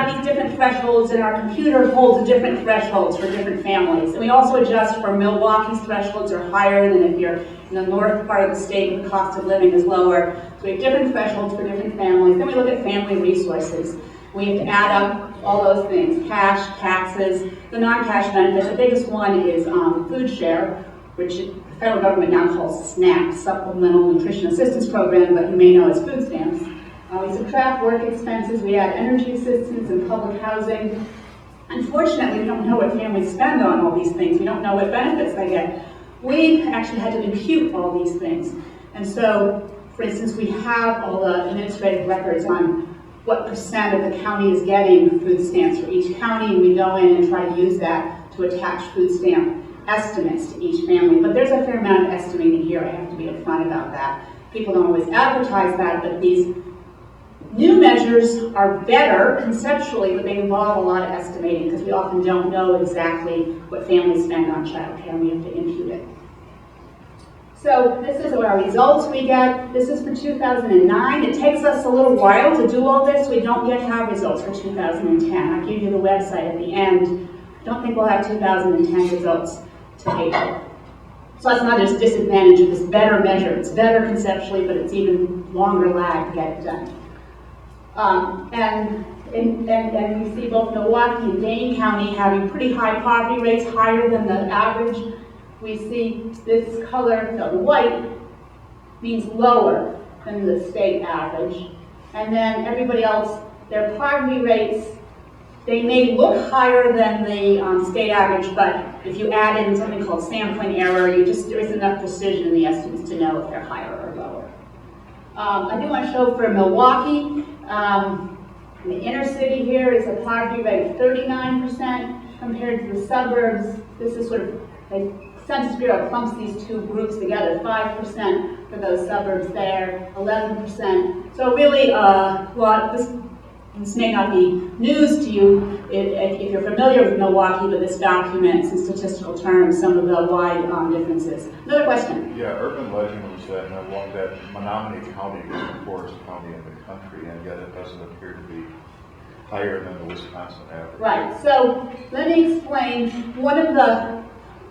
have these different thresholds, and our computer holds different thresholds for different families. And we also adjust for Milwaukee's thresholds are higher than if you're in the north part of the state where the cost of living is lower. So we have different thresholds for different families. Then we look at family resources. We have to add up all those things, cash, taxes, the non-cash benefits. The biggest one is food share, which the federal government now calls SNAP, Supplemental Nutrition Assistance Program, but you may know as food stamps. We subtract work expenses, we add energy assistance and public housing. Unfortunately, we don't know what families spend on all these things. We don't know what benefits they get. We actually had to impute all these things. And so, for instance, we have all the administrative records on what percent of the county is getting food stamps for each county, and we go in and try to use that to attach food stamp estimates to each family. But there's a fair amount of estimating here. I have to be upfront about that. People don't always advertise that, but these new measures are better conceptually, but they involve a lot of estimating because we often don't know exactly what families spend on childcare, and we have to impute it. So this is our results we get. This is for 2009. It takes us a little while to do all this. We don't yet have results for 2010. I'll give you the website at the end. I don't think we'll have 2010 results till April. So that's another disadvantage of this better measure. It's better conceptually, but it's even longer lag to get it done. And we see both Milwaukee and Dane County having pretty high poverty rates, higher than the average. We see this color, so the white, means lower than the state average. And then everybody else, their poverty rates, they may look higher than the state average, but if you add in something called sampling error, there isn't enough precision in the estimates to know if they're higher or lower. I do want to show for Milwaukee, in the inner city here is a poverty rate of 39% compared to the suburbs. This is sort of, the Census Bureau clumps these two groups together, 5% for those suburbs there, 11%. So really, well, this may not be news to you if you're familiar with Milwaukee, but this documents in statistical terms some of the wide differences. Another question? Yeah, urban legend was that Menominee County is the poorest county in the country, and yet it doesn't appear to be higher than the Wisconsin average. Right, so let me explain.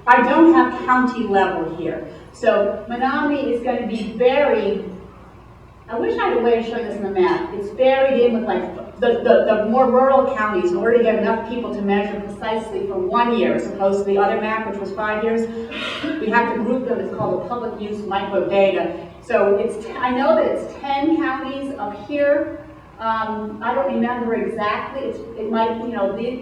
I don't have county level here. So Menominee is going to be buried. I wish I had a way of showing this in the map. It's buried in with like the more rural counties in order to get enough people to measure precisely for 1 year as opposed to the other map, which was 5 years. We have to group them. It's called a public use microdata. So I know that it's 10 counties up here. I don't remember exactly. It might,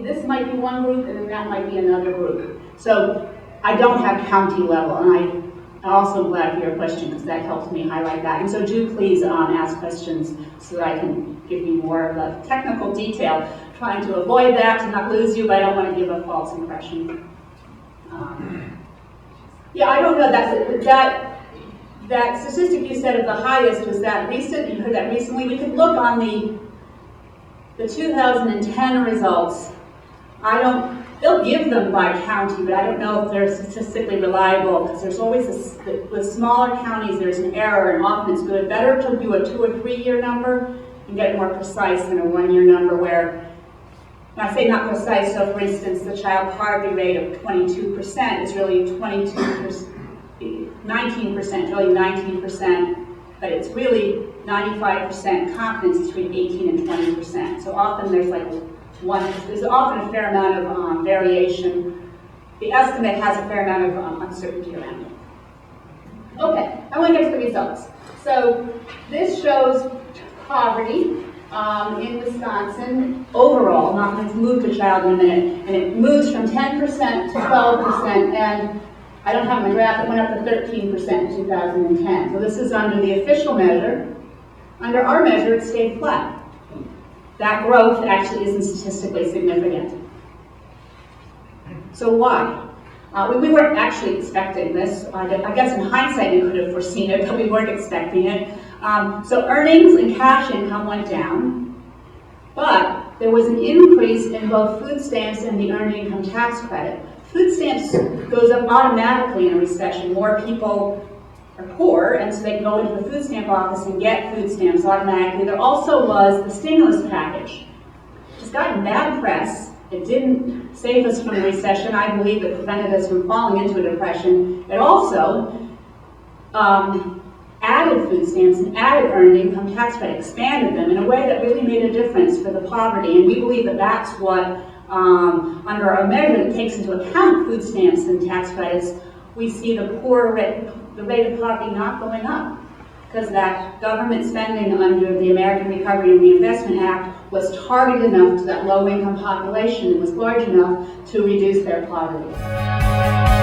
this might be one group and then that might be another group. So I don't have county level, and I'm also glad for your question because that helps me highlight that. And so do please ask questions so that I can give you more of a technical detail. Trying to avoid that, to not lose you, but I don't want to give a false impression. Yeah, I don't know. That statistic you said of the highest was that recent. You heard that recently. We could look on the 2010 results. They'll give them by county, but I don't know if they're statistically reliable because there's always with smaller counties there's an error, and often it's better to do a 2 or 3 year number and get more precise than a 1 year number where, when I say not precise, so for instance the child poverty rate of 22% is really 19%, really 19%, but it's really 95% confidence between 18 and 20%. So often there's there's often a fair amount of variation. The estimate has a fair amount of uncertainty around it. Okay, I want to get to the results. So this shows poverty in Wisconsin overall. I'm going to move to child in a minute, and it moves from 10% to 12%, and I don't have my graph, it went up to 13% in 2010. So this is under the official measure. Under our measure, it stayed flat. That growth actually isn't statistically significant. So why? We weren't actually expecting this. I guess in hindsight we could have foreseen it, but we weren't expecting it. So earnings and cash income went down, but there was an increase in both food stamps and the earned income tax credit. Food stamps goes up automatically in a recession. More people are poor, and so they can go into the food stamp office and get food stamps automatically. There also was the stimulus package. The It's gotten bad press. It didn't save us from the recession. I believe it prevented us from falling into a depression. It also added food stamps and added earned income tax credit, expanded them in a way that really made a difference for the poverty. And we believe that that's what, under a measure that takes into account food stamps and tax credits, we see the rate of poverty not going up. Because that government spending under the American Recovery and Reinvestment Act was targeted enough to that low-income population and was large enough to reduce their poverty.